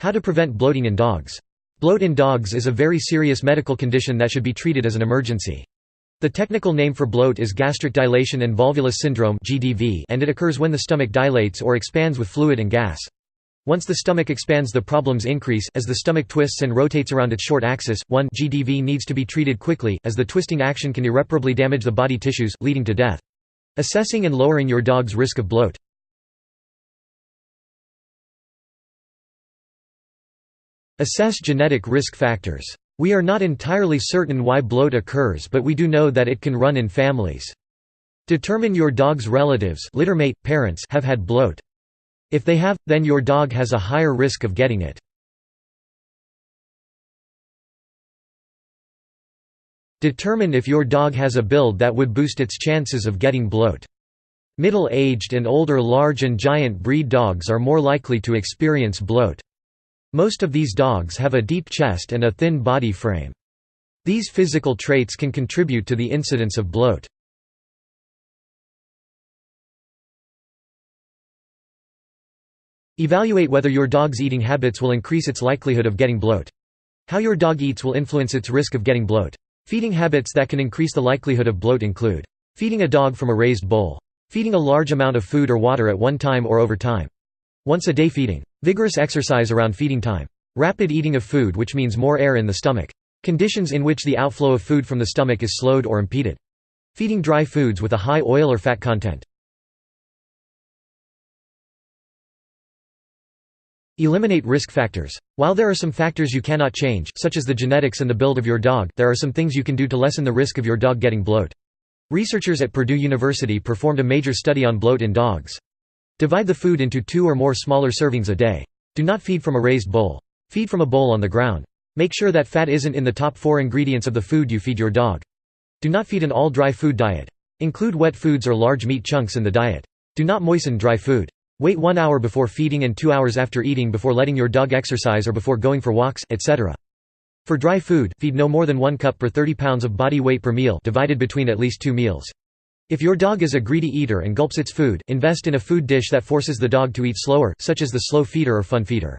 How to prevent bloating in dogs. Bloat in dogs is a very serious medical condition that should be treated as an emergency. The technical name for bloat is gastric dilation and volvulus syndrome (GDV), and it occurs when the stomach dilates or expands with fluid and gas. Once the stomach expands, the problems increase as the stomach twists and rotates around its short axis. GDV needs to be treated quickly, as the twisting action can irreparably damage the body tissues, leading to death. Assessing and lowering your dog's risk of bloat. Assess genetic risk factors. We are not entirely certain why bloat occurs, but we do know that it can run in families. Determine your dog's relatives, littermate, parents have had bloat. If they have, then your dog has a higher risk of getting it. Determine if your dog has a build that would boost its chances of getting bloat. Middle-aged and older large and giant breed dogs are more likely to experience bloat. Most of these dogs have a deep chest and a thin body frame. These physical traits can contribute to the incidence of bloat. Evaluate whether your dog's eating habits will increase its likelihood of getting bloat. How your dog eats will influence its risk of getting bloat. Feeding habits that can increase the likelihood of bloat include feeding a dog from a raised bowl, feeding a large amount of food or water at one time or over time, once a day feeding, vigorous exercise around feeding time, rapid eating of food, which means more air in the stomach, conditions in which the outflow of food from the stomach is slowed or impeded, feeding dry foods with a high oil or fat content. Eliminate risk factors. While there are some factors you cannot change, such as the genetics and the build of your dog, there are some things you can do to lessen the risk of your dog getting bloat. Researchers at Purdue University performed a major study on bloat in dogs. Divide the food into 2 or more smaller servings a day. Do not feed from a raised bowl. Feed from a bowl on the ground. Make sure that fat isn't in the top 4 ingredients of the food you feed your dog. Do not feed an all-dry food diet. Include wet foods or large meat chunks in the diet. Do not moisten dry food. Wait 1 hour before feeding and 2 hours after eating before letting your dog exercise or before going for walks, etc. For dry food, feed no more than 1 cup per 30 pounds of body weight per meal, divided between at least 2 meals. If your dog is a greedy eater and gulps its food, invest in a food dish that forces the dog to eat slower, such as the slow feeder or fun feeder.